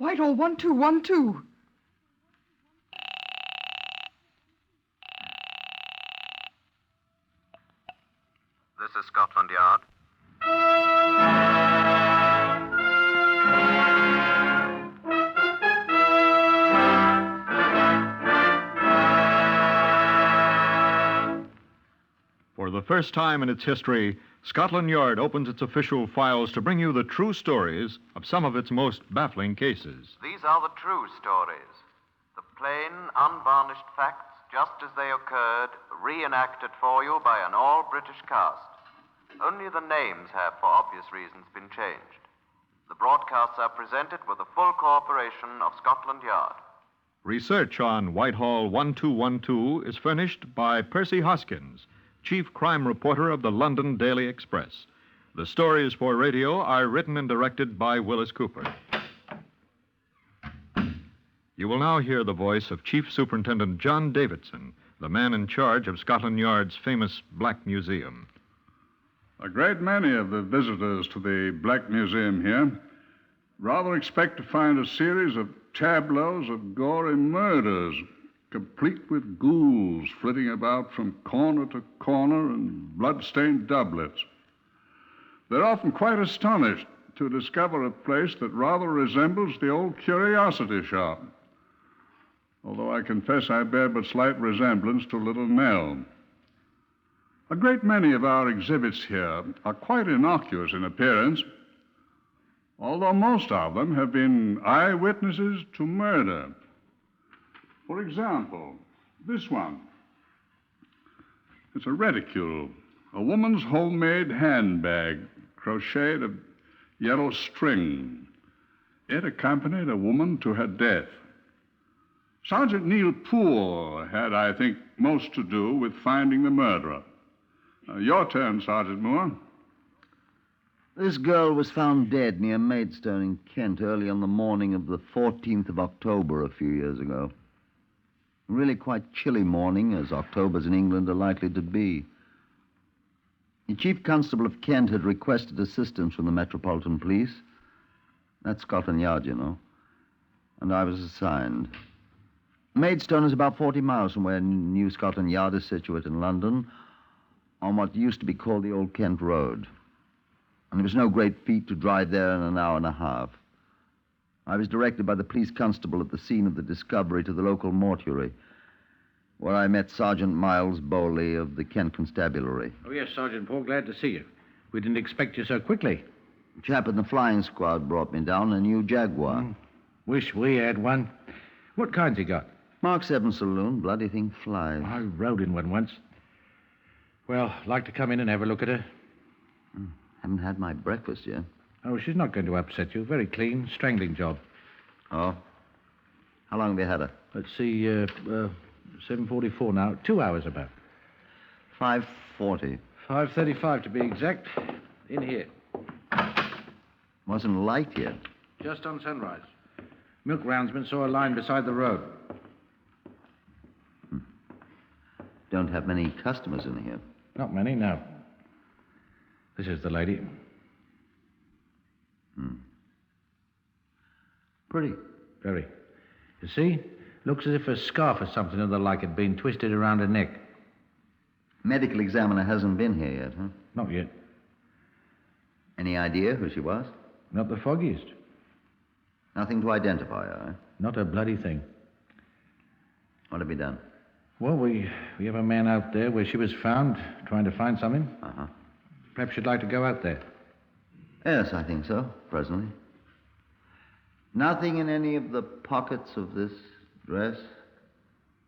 Whitehall 1212. This is Scotland Yard. For the first time in its history, Scotland Yard opens its official files to bring you the true stories of some of its most baffling cases. These are the true stories. The plain, unvarnished facts, just as they occurred, reenacted for you by an all-British cast. Only the names have, for obvious reasons, been changed. The broadcasts are presented with the full cooperation of Scotland Yard. Research on Whitehall 1212 is furnished by Percy Hoskins, Chief Crime Reporter of the London Daily Express. The stories for radio are written and directed by Wyllis Cooper. You will now hear the voice of Chief Superintendent John Davidson, the man in charge of Scotland Yard's famous Black Museum. A great many of the visitors to the Black Museum here rather expect to find a series of tableaus of gory murders, complete with ghouls flitting about from corner to corner and blood-stained doublets. They're often quite astonished to discover a place that rather resembles the old curiosity shop, although I confess I bear but slight resemblance to Little Nell. A great many of our exhibits here are quite innocuous in appearance, although most of them have been eyewitnesses to murder. For example, this one. It's a reticule, a woman's homemade handbag, crocheted of yellow string. It accompanied a woman to her death. Sergeant Neil Poole had, I think, most to do with finding the murderer. Your turn, Sergeant Moore. This girl was found dead near Maidstone in Kent early on the morning of the 14th of October a few years ago. A really quite chilly morning, as Octobers in England are likely to be. The Chief Constable of Kent had requested assistance from the Metropolitan Police. That's Scotland Yard, you know. And I was assigned. Maidstone is about 40 miles from where New Scotland Yard is situate in London, on what used to be called the Old Kent Road. And it was no great feat to drive there in an hour and a half. I was directed by the police constable at the scene of the discovery to the local mortuary, where I met Sergeant Miles Bowley of the Kent Constabulary. Oh, yes, Sergeant Paul, glad to see you. We didn't expect you so quickly. A chap in the flying squad brought me down a new Jaguar. Wish we had one. What kind's he got? Mark 7 saloon, bloody thing flies. I rode in one once. Well, like to come in and have a look at her? Haven't had my breakfast yet. Oh, she's not going to upset you. Very clean, strangling job. Oh? How long have you had her? Let's see, 7:44 now. 2 hours about. 5:40. 5:35 to be exact. In here. Wasn't light yet. Just on sunrise. Milk roundsman saw a line beside the road. Don't have many customers in here. Not many, no. This is the lady. Pretty. Very. You see? Looks as if a scarf or something or the like had been twisted around her neck. Medical examiner hasn't been here yet, huh? Not yet. Any idea who she was? Not the foggiest. Nothing to identify her, eh? Not a bloody thing. What have you done? Well, we have a man out there where she was found, trying to find something. Uh-huh. Perhaps you'd like to go out there. Yes, I think so, presently. Nothing in any of the pockets of this dress?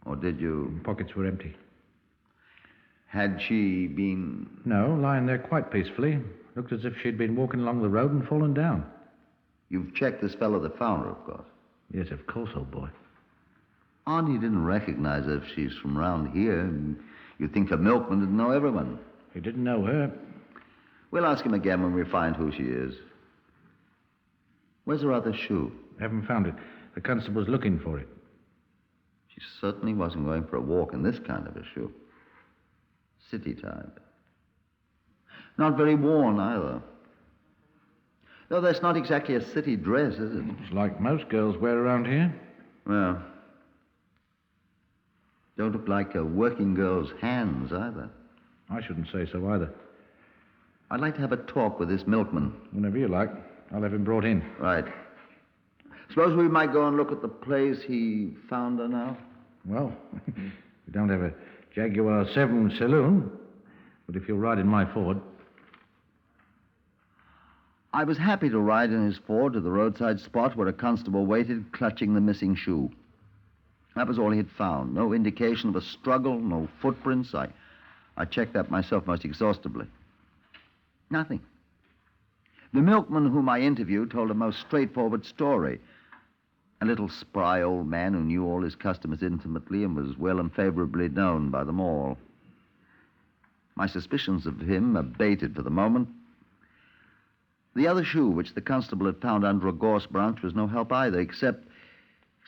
Or did you... Pockets were empty. Had she been... No, lying there quite peacefully. Looked as if she'd been walking along the road and fallen down. You've checked this fellow that found her, of course. Yes, of course, old boy. Odd you didn't recognize her if she's from round here. You'd think a milkman would know everyone. He didn't know her. We'll ask him again when we find who she is. Where's her other shoe? Haven't found it. The constable's looking for it. She certainly wasn't going for a walk in this kind of a shoe. City type. Not very worn, either. Though that's not exactly a city dress, is it? It's like most girls wear around here. Well, don't look like a working girl's hands, either. I shouldn't say so either. I'd like to have a talk with this milkman. Whenever you like. I'll have him brought in. Right. Suppose we might go and look at the place he found her now? Well, we don't have a Jaguar 7 saloon, but if you'll ride in my Ford... I was happy to ride in his Ford to the roadside spot where a constable waited, clutching the missing shoe. That was all he had found. No indication of a struggle, no footprints. I checked that myself most exhaustively. Nothing. The milkman whom I interviewed told a most straightforward story. A little spry old man who knew all his customers intimately and was well and favorably known by them all. My suspicions of him abated for the moment. The other shoe, which the constable had found under a gorse branch, was no help either, except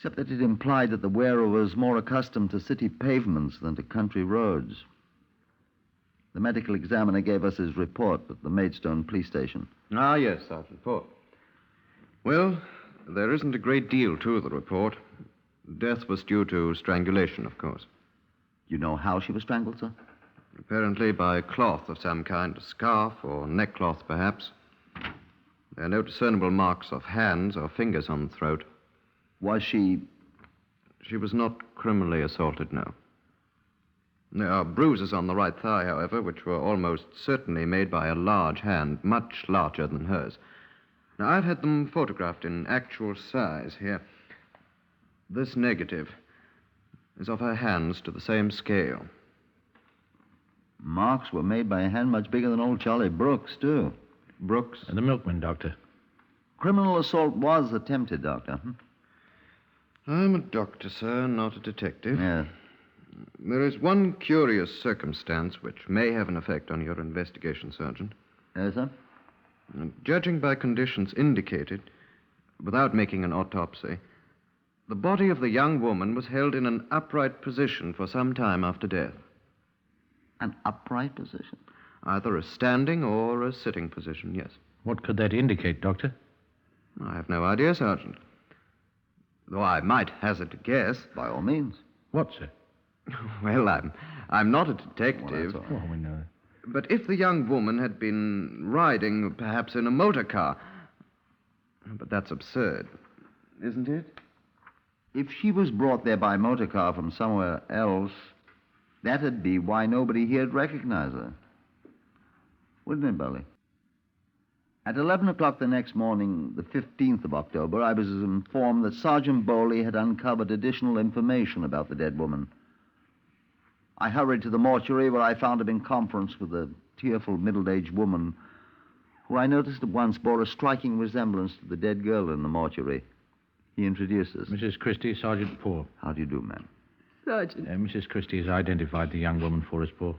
that it implied that the wearer was more accustomed to city pavements than to country roads. The medical examiner gave us his report at the Maidstone police station. Ah, yes, Sergeant Ford. Well, there isn't a great deal to the report. Death was due to strangulation, of course. You know how she was strangled, sir? Apparently by cloth of some kind, a scarf or neckcloth, perhaps. There are no discernible marks of hands or fingers on the throat. Was she... She was not criminally assaulted, no. There are bruises on the right thigh, however, which were almost certainly made by a large hand, much larger than hers. Now, I've had them photographed in actual size here. This negative is of her hands to the same scale. Marks were made by a hand much bigger than old Charlie Brooks, too. Brooks? And the milkman, Doctor. Criminal assault was attempted, Doctor. I'm a doctor, sir, not a detective. Yes. There is one curious circumstance which may have an effect on your investigation, Sergeant. Yes, sir? Judging by conditions indicated, without making an autopsy, the body of the young woman was held in an upright position for some time after death. An upright position? Either a standing or a sitting position, yes. What could that indicate, Doctor? I have no idea, Sergeant. Though I might hazard a guess. By all means. What, sir? Well, I'm not a detective. Well, that's all. Oh, we know. But if the young woman had been riding, perhaps in a motor car... But that's absurd, isn't it? If she was brought there by motor car from somewhere else, that'd be why nobody here'd recognize her. Wouldn't it, Bully? At 11 o'clock the next morning, the 15th of October, I was informed that Sergeant Bowley had uncovered additional information about the dead woman. I hurried to the mortuary where I found him in conference with a tearful middle-aged woman who I noticed at once bore a striking resemblance to the dead girl in the mortuary. He introduced us. Mrs. Christie, Sergeant Poor. How do you do, ma'am? Sergeant, Mrs. Christie has identified the young woman for us, Poor.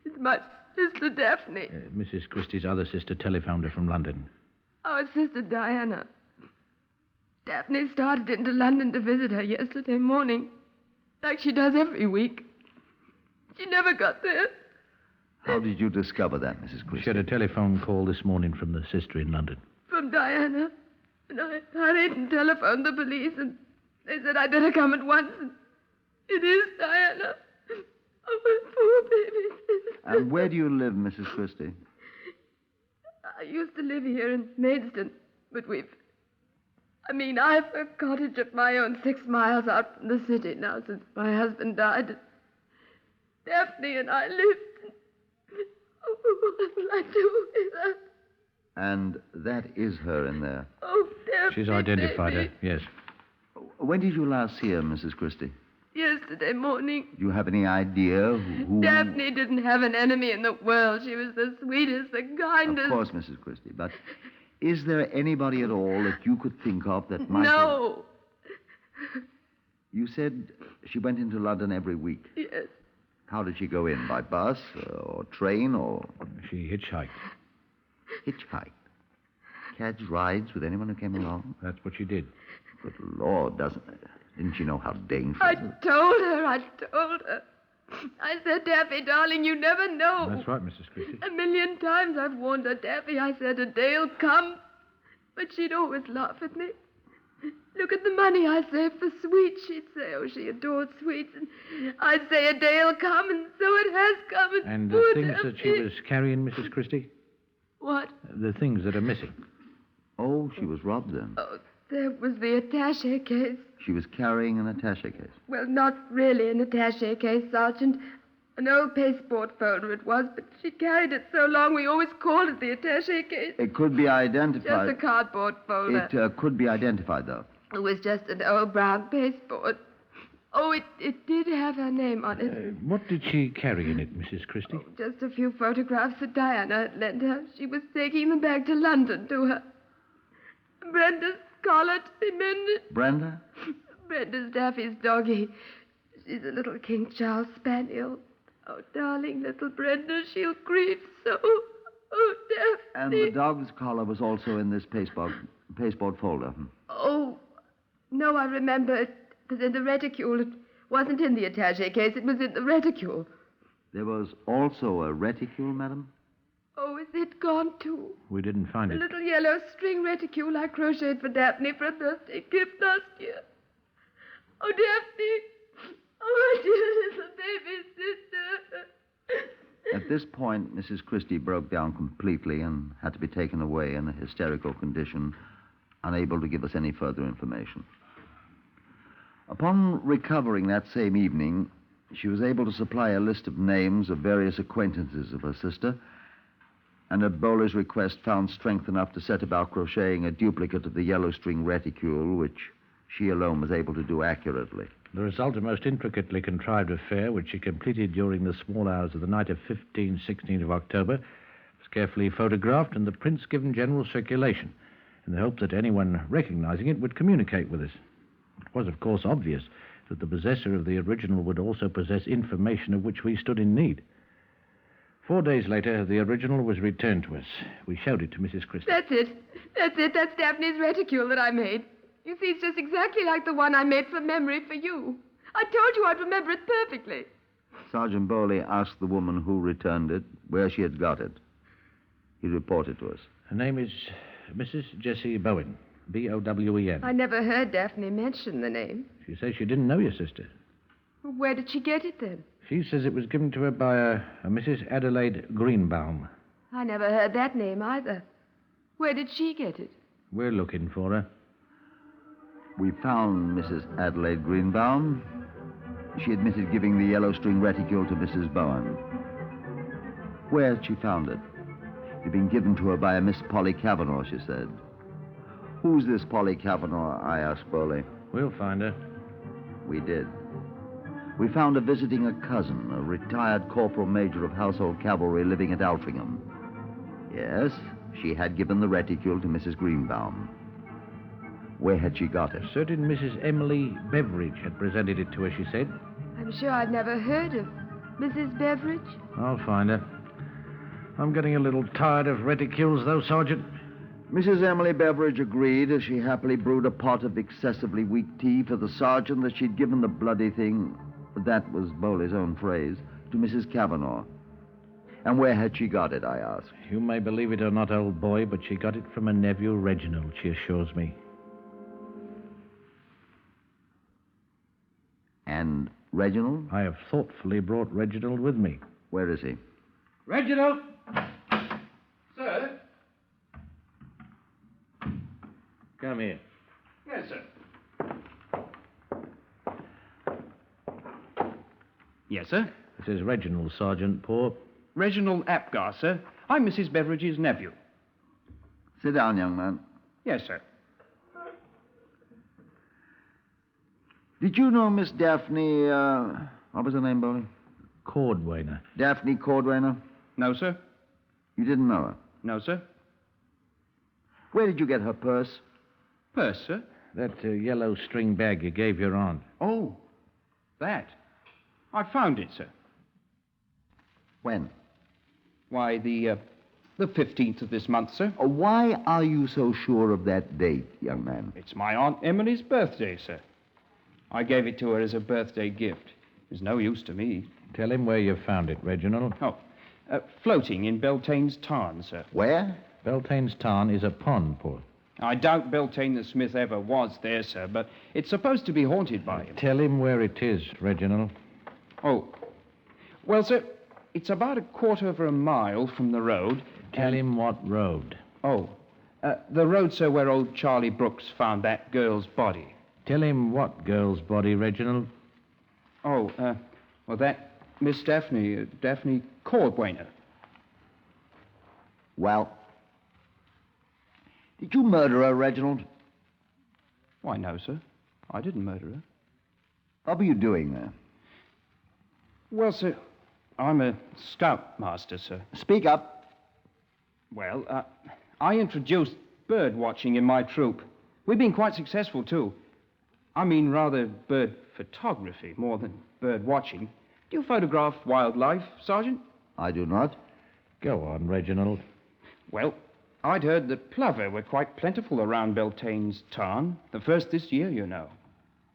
it's my sister Daphne. Mrs. Christie's other sister telephoned her from London. Our sister Diana. Daphne started into London to visit her yesterday morning, like she does every week. She never got there. How did you discover that, Mrs. Christie? She had a telephone call this morning from the sister in London. From Diana. And I hurried and telephoned the police, and they said I'd better come at once. And it is Diana. Oh, my poor baby. And where do you live, Mrs. Christie? I used to live here in Maidstone, but I've a cottage of my own 6 miles out from the city now since my husband died. Daphne and I lived. Oh, what will I do with her? And that is her in there. Oh, Daphne. She's identified her, yes. When did you last see her, Mrs. Christie? Yesterday morning. Do you have any idea who... Daphne didn't have an enemy in the world. She was the sweetest, the kindest. Of course, Mrs. Christie, but is there anybody at all that you could think of that might... No. You said she went into London every week. Yes. How did she go in? By bus or train or... She hitchhiked. Hitchhiked? Catch rides with anyone who came along? That's what she did. Good Lord, didn't she know how dangerous... I told her. I said, Daffy, darling, you never know. That's right, Mrs. Christie. 1,000,000 times I've warned her, Daffy. I said, a day'll come. But she'd always laugh at me. Look at the money I saved for sweets, she'd say. Oh, she adored sweets. And I'd say a day'll come, and so it has come. And the things that she was carrying, Mrs. Christie? What? The things that are missing. Oh, she was robbed then. Oh, there was the attaché case. She was carrying an attaché case. Well, not really an attaché case, Sergeant. An old pasteboard folder it was, but she carried it so long we always called it the attaché case. It could be identified. Just a cardboard folder. It could be identified, though. It was just an old brown pasteboard. Oh, it did have her name on it. What did she carry in it, Mrs. Christie? Oh, just a few photographs that Diana had lent her. She was taking them back to London to her. Brenda's collar to be mended. Brenda? Brenda's Daffy's doggie. She's a little King Charles Spaniel. Oh, darling little Brenda, she'll grieve so. Oh, Daphne. And the dog's collar was also in this pasteboard folder. Oh, no, I remember. It was in the reticule. It wasn't in the attaché case. It was in the reticule. There was also a reticule, madam? Oh, is it gone, too? We didn't find A it. little yellow string reticule I crocheted for Daphne for a birthday gift last year. Oh, Daphne. Oh, my dear little baby sister. At this point, Mrs. Christie broke down completely and had to be taken away in a hysterical condition, unable to give us any further information. Upon recovering that same evening, she was able to supply a list of names of various acquaintances of her sister, and at Bowley's request found strength enough to set about crocheting a duplicate of the yellow string reticule, which she alone was able to do accurately. The result, a most intricately contrived affair, which she completed during the small hours of the night of 16th of October, was carefully photographed and the prints given general circulation, in the hope that anyone recognizing it would communicate with us. It was, of course, obvious that the possessor of the original would also possess information of which we stood in need. 4 days later, the original was returned to us. We showed it to Mrs. Christie. That's it. That's Daphne's reticule that I made. You see, it's just exactly like the one I made from memory for you. I told you I'd remember it perfectly. Sergeant Bowley asked the woman who returned it where she had got it. He reported to us. Her name is Mrs. Jessie Bowen, Bowen. I never heard Daphne mention the name. She says she didn't know your sister. Where did she get it, then? She says it was given to her by a Mrs. Adelaide Greenbaum. I never heard that name either. Where did she get it? We're looking for her. We found Mrs. Adelaide Greenbaum. She admitted giving the yellow string reticule to Mrs. Bowen. Where had she found it? It had been given to her by a Miss Polly Cavanaugh, she said. Who's this Polly Cavanaugh? I asked Bowley. We'll find her. We did. We found her visiting a cousin, a retired corporal major of household cavalry living at Altrincham. Yes, she had given the reticule to Mrs. Greenbaum. Where had she got it? A certain Mrs. Emily Beveridge had presented it to her, she said. I'm sure I'd never heard of Mrs. Beveridge. I'll find her. I'm getting a little tired of reticules, though, Sergeant. Mrs. Emily Beveridge agreed as she happily brewed a pot of excessively weak tea for the sergeant that she'd given the bloody thing, that was Bowley's own phrase, to Mrs. Cavanaugh. And where had she got it, I asked. You may believe it or not, old boy, but she got it from her nephew, Reginald, she assures me. And Reginald? I have thoughtfully brought Reginald with me. Where is he? Reginald! Sir? Come here. Yes, sir. Yes, sir. This is Reginald, Sergeant Poor. Reginald Apgar, sir. I'm Mrs. Beveridge's nephew. Sit down, young man. Yes, sir. Did you know Miss Daphne, what was her name, Bowley? Cordwainer. Daphne Cordwainer? No, sir. You didn't know her? No, sir. Where did you get her purse? Purse, sir. That yellow string bag you gave your aunt. Oh, that. I found it, sir. When? Why, the 15th of this month, sir. Why are you so sure of that date, young man? It's my Aunt Emily's birthday, sir. I gave it to her as a birthday gift. It's no use to me. Tell him where you found it, Reginald. Oh, floating in Beltane's Tarn, sir. Where? Beltane's Tarn is a pond, Paul. I doubt Beltane the Smith ever was there, sir, but it's supposed to be haunted by him. Tell him where it is, Reginald. Oh. Well, sir, it's about a quarter of a mile from the road. Tell him what road. Oh. The road, sir, where old Charlie Brooks found that girl's body. Tell him what girl's body, Reginald? Oh, well, that Miss Daphne Cordwainer. Well, did you murder her, Reginald? Why, no, sir. I didn't murder her. What were you doing there? Well, sir, I'm a scoutmaster, sir. Speak up. Well, I introduced bird watching in my troop. We've been quite successful, too. I mean, rather bird photography more than bird watching. Do you photograph wildlife, Sergeant? I do not. Go on, Reginald. Well, I'd heard that plover were quite plentiful around Beltane's tarn. The first this year, you know.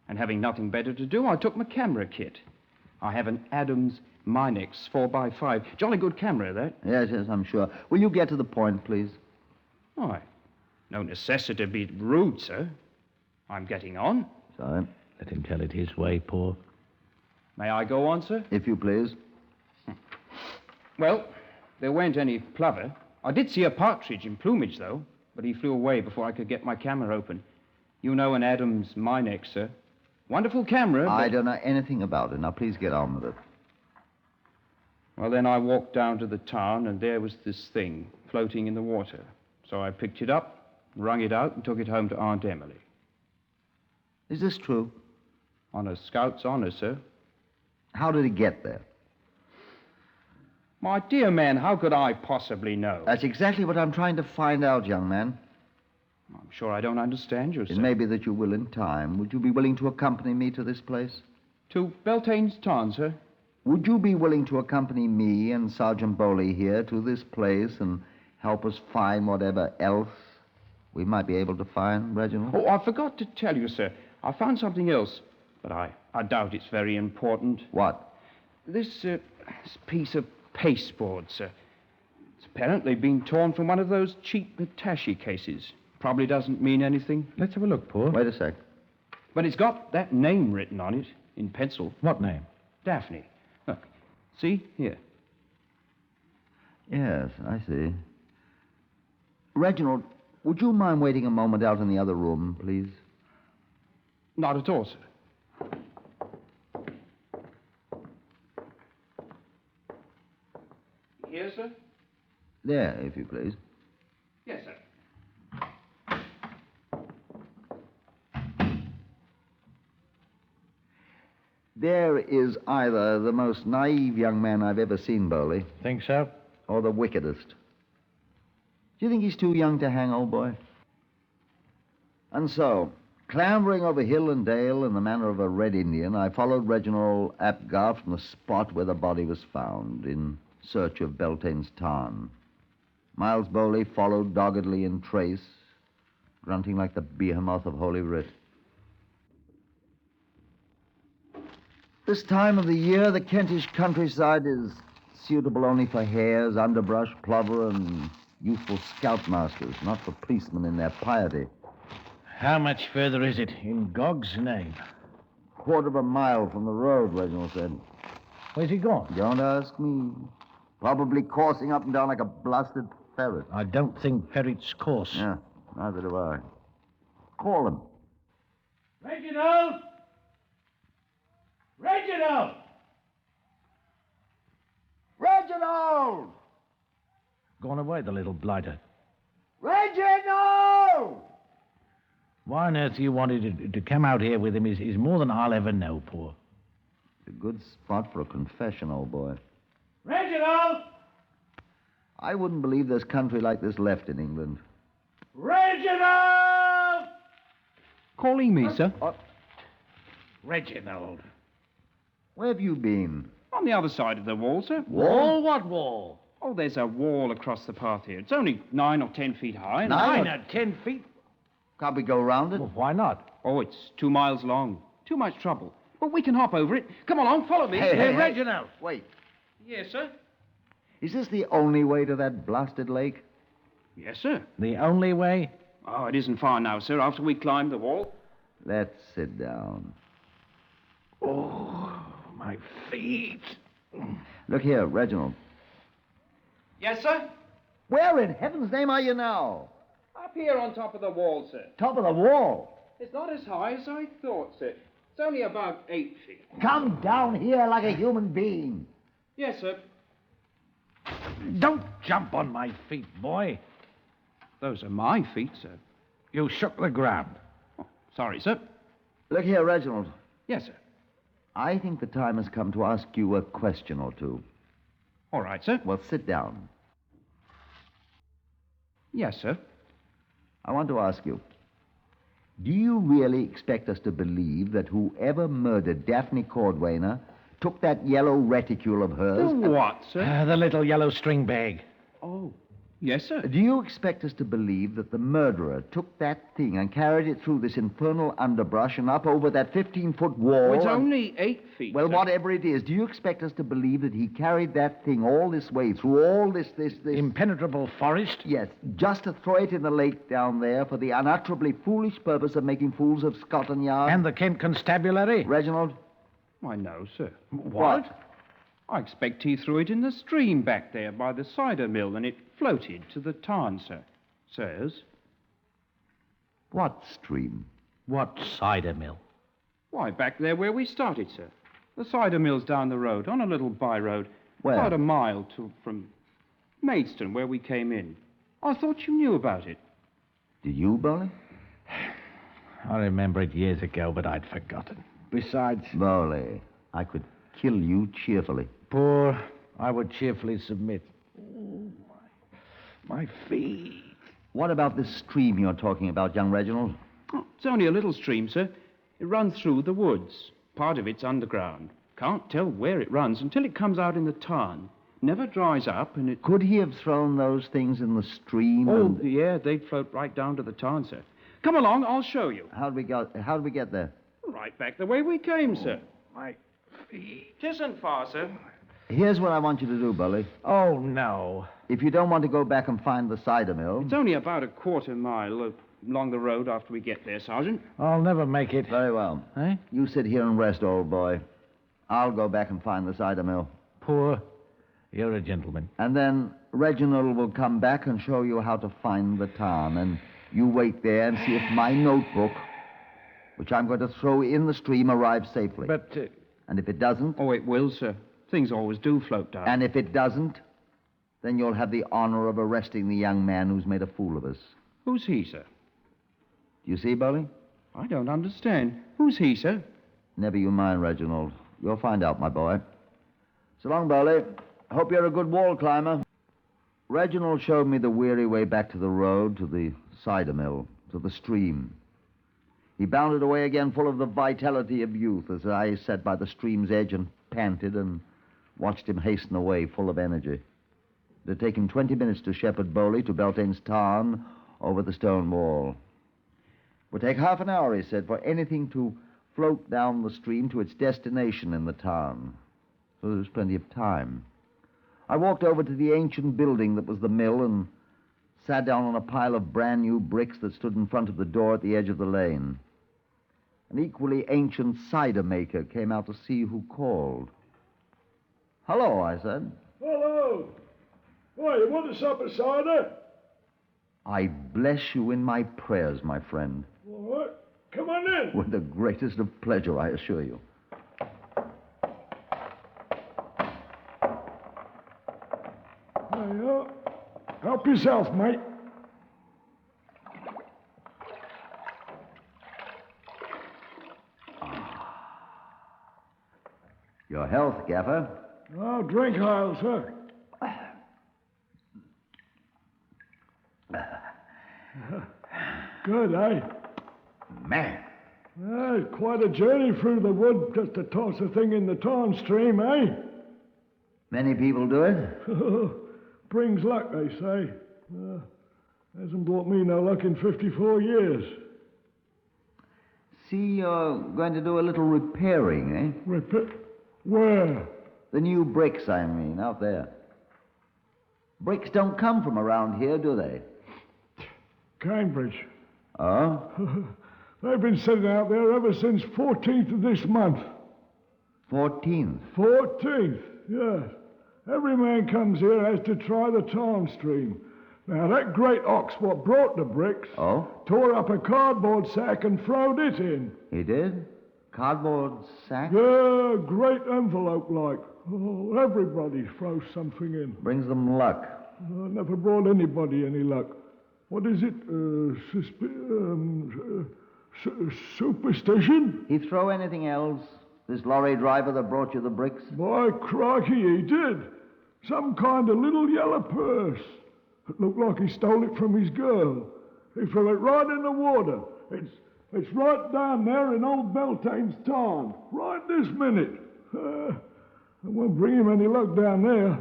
And having nothing better to do, I took my camera kit. I have an Adams Minex 4x5. Jolly good camera, that. Yes, I'm sure. Will you get to the point, please? Why, no necessity to be rude, sir. I'm getting on. Sorry. Let him tell it his way, Paul. May I go on, sir? If you please. Well, there weren't any plover. I did see a partridge in plumage, though, but he flew away before I could get my camera open. You know an Adams Minex, sir. Wonderful camera, but... I don't know anything about it. Now, please get on with it. Well, then I walked down to the tarn, and there was this thing floating in the water. So I picked it up, wrung it out, and took it home to Aunt Emily. Is this true? On a scout's honor, sir. How did it get there? My dear man, how could I possibly know? That's exactly what I'm trying to find out, young man. I'm sure I don't understand you, sir. It may be that you will in time. Would you be willing to accompany me to this place? To Beltane's tarn, sir. Would you be willing to accompany me and Sergeant Bowley here to this place and help us find whatever else we might be able to find, Reginald? Oh, I forgot to tell you, sir. I found something else, but I doubt it's very important. What? This piece of pasteboard, sir. It's apparently been torn from one of those cheap attache cases. Probably doesn't mean anything. Let's have a look, Paul. Wait a sec. But it's got that name written on it in pencil. What name? Daphne. Look. See? Here. Yes, I see. Reginald, would you mind waiting a moment out in the other room, please? Not at all, sir. Here, sir? There, if you please. Yes, sir. There is either the most naive young man I've ever seen, Bowley, Think so? or the wickedest. Do you think he's too young to hang, old boy? And so, clambering over hill and dale in the manner of a Red Indian, I followed Reginald Apgar from the spot where the body was found, in search of Beltane's tarn. Miles Bowley followed doggedly in trace, grunting like the behemoth of Holy Writ. This time of the year, the Kentish countryside is suitable only for hares, underbrush, plover, and youthful scoutmasters, not for policemen in their piety. How much further is it, in Gog's name? Quarter of a mile from the road, Reginald said. Where's he gone? Don't ask me. Probably coursing up and down like a blasted ferret. I don't think ferrets course. Yeah, neither do I. Call him. Reginald! Reginald! Reginald! Gone away, the little blighter. Reginald! Why on earth you wanted to come out here with him is more than I'll ever know, Paul. It's a good spot for a confession, old boy. Reginald! I wouldn't believe there's country like this left in England. Reginald! Calling me, sir. Reginald. Where have you been? On the other side of the wall, sir. Wall? What wall? Oh, there's a wall across the path here. It's only 9 or 10 feet high. And 9 or 10 feet? Can't we go round it? Well, why not? Oh, it's 2 miles long. Too much trouble. But we can hop over it. Come along, follow me. Hey, Reginald. Wait. Yes, sir. Is this the only way to that blasted lake? Yes, sir. The only way? Oh, it isn't far now, sir, after we climb the wall. Let's sit down. Oh, my feet. Look here, Reginald. Yes, sir? Where in heaven's name are you now? Up here on top of the wall, sir. Top of the wall. It's not as high as I thought, sir. It's only about 8 feet. Come down here like a human being. Yes, sir. Don't jump on my feet, boy. Those are my feet, sir. You shook the ground. Oh, sorry, sir. Look here, Reginald. Yes, sir. I think the time has come to ask you a question or two. All right, sir. Well, sit down. Yes, sir. I want to ask you, do you really expect us to believe that whoever murdered Daphne Cordwainer took that yellow reticule of hers? What, sir? The little yellow string bag. Oh, yes, sir. Do you expect us to believe that the murderer took that thing and carried it through this infernal underbrush and up over that 15-foot wall? Oh, it's and- only 8 feet, Well, sir. whatever it is, do you expect us to believe that he carried that thing all this way through all this... Impenetrable forest? Yes, just to throw it in the lake down there for the unutterably foolish purpose of making fools of Scotland Yard? And the Kent Constabulary? Reginald? Why, no, sir. What? I expect he threw it in the stream back there by the cider mill, and it floated to the tarn, sir. Sirs? What stream? What cider mill? Why, back there where we started, sir. The cider mill's down the road, on a little by-road. Where? About a mile from Maidstone, where we came in. I thought you knew about it. Did you, Bowley? I remember it years ago, but I'd forgotten. Besides, Bowley, I could kill you cheerfully. poor, I would cheerfully submit. Oh, my feet. What about this stream you're talking about, young Reginald? Oh, it's only a little stream, sir. It runs through the woods. Part of it's underground. Can't tell where it runs until it comes out in the tarn. Never dries up, and it... Could he have thrown those things in the stream? Oh, and- yeah, they'd float right down to the tarn, sir. Come along, I'll show you. How'd we get there? Right back the way we came, sir. My feet. Tisn't far, sir. Here's what I want you to do, Bully. Oh, no. If you don't want to go back and find the cider mill... It's only about a quarter mile along the road after we get there, Sergeant. I'll never make it. Very well. Eh? You sit here and rest, old boy. I'll go back and find the cider mill. Poor, you're a gentleman. And then Reginald will come back and show you how to find the tarn. And you wait there and see if my notebook, which I'm going to throw in the stream, arrives safely. But, And if it doesn't, Oh, it will, sir. Things always do float down. and if it doesn't, then you'll have the honor of arresting the young man who's made a fool of us. Who's he, sir? Do you see, Bowley? I don't understand. Who's he, sir? Never you mind, Reginald. You'll find out, my boy. So long, Bowley. Hope you're a good wall climber. Reginald showed me the weary way back to the road, to the cider mill, to the stream. He bounded away again full of the vitality of youth as I sat by the stream's edge and panted and watched him hasten away full of energy. It had taken 20 minutes to shepherd Bowley to Beltane's tarn over the stone wall. It would take half an hour, he said, for anything to float down the stream to its destination in the town. So there was plenty of time. I walked over to the ancient building that was the mill and sat down on a pile of brand new bricks that stood in front of the door at the edge of the lane. An equally ancient cider maker came out to see who called. Hello, I said. Hello. Why, you want a sup of cider? I bless you in my prayers, my friend. All right. Come on in. With the greatest of pleasure, I assure you. There you are. Help yourself, mate. Your health, Gaffer. I'll drink, I'll, sir. Good, eh? Man. It's quite a journey through the wood just to toss a thing in the tarn stream, eh? Many people do it. Brings luck, they say. Hasn't brought me no luck in 54 years. See, you're going to do a little repairing, eh? Where? The new bricks, I mean, out there. Bricks don't come from around here, do they? Cambridge. Oh? They've been sitting out there ever since 14th of this month. 14th? 14th, yes. Every man comes here has to try the Tarn stream. Now, that great ox what brought the bricks tore up a cardboard sack and throwed it in. He did? Cardboard sack? Yeah, great envelope like. Oh, everybody throws something in. Brings them luck. Never brought anybody any luck. What is it? Superstition? He throw anything else? This lorry driver that brought you the bricks? By crikey, he did. Some kind of little yellow purse. It looked like he stole it from his girl. He threw it right in the water. It's right down there in old Beltane's tarn. Right this minute. It won't bring him any luck down there.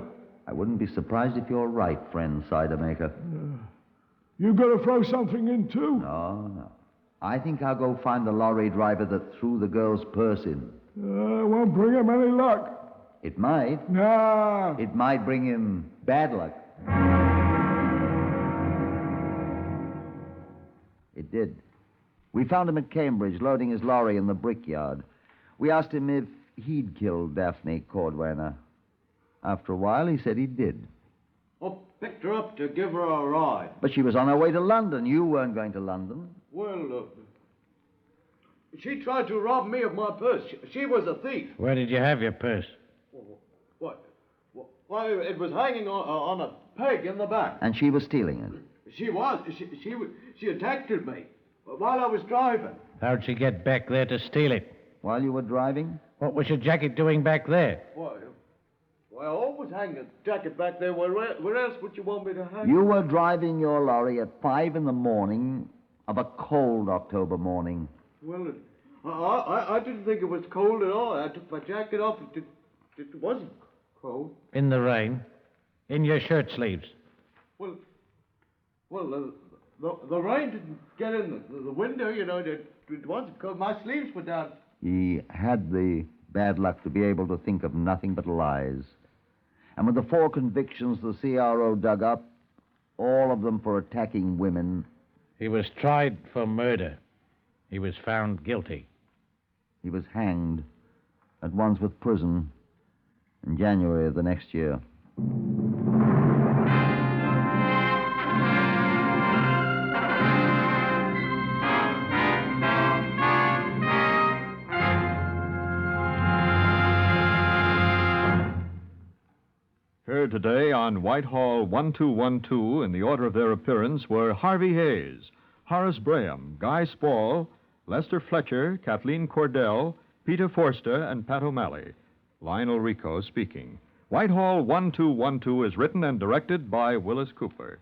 I wouldn't be surprised if you're right, friend cider maker. You got to throw something in, too? No. I think I'll go find the lorry driver that threw the girl's purse in. Won't bring him any luck. It might. No. It might bring him bad luck. It did. We found him at Cambridge, loading his lorry in the brickyard. We asked him if he'd killed Daphne Cordwainer. After a while, he said he did. I picked her up to give her a ride. But she was on her way to London. You weren't going to London. Well, she tried to rob me of my purse. She was a thief. Where did you have your purse? What? Why, it was hanging on a peg in the back. And she was stealing it. She was. She attacked me while I was driving. How'd she get back there to steal it? While you were driving? What was your jacket doing back there? Why, I always hang a jacket back there. Where else would you want me to hang? You were driving your lorry at 5 in the morning of a cold October morning. Well, I didn't think it was cold at all. I took my jacket off. It wasn't cold. In the rain? In your shirt sleeves? Well, the rain didn't get in the window, you know. It wasn't cold. My sleeves were down. He had the bad luck to be able to think of nothing but lies. And with the 4 convictions the CRO dug up, all of them for attacking women... He was tried for murder. He was found guilty. He was hanged at Wandsworth Prison in January of the next year. Heard today on Whitehall 1212 in the order of their appearance were Harvey Hayes, Horace Braham, Guy Spall, Lester Fletcher, Kathleen Cordell, Peter Forster, and Pat O'Malley. Lionel Rico speaking. Whitehall 1212 is written and directed by Wyllis Cooper.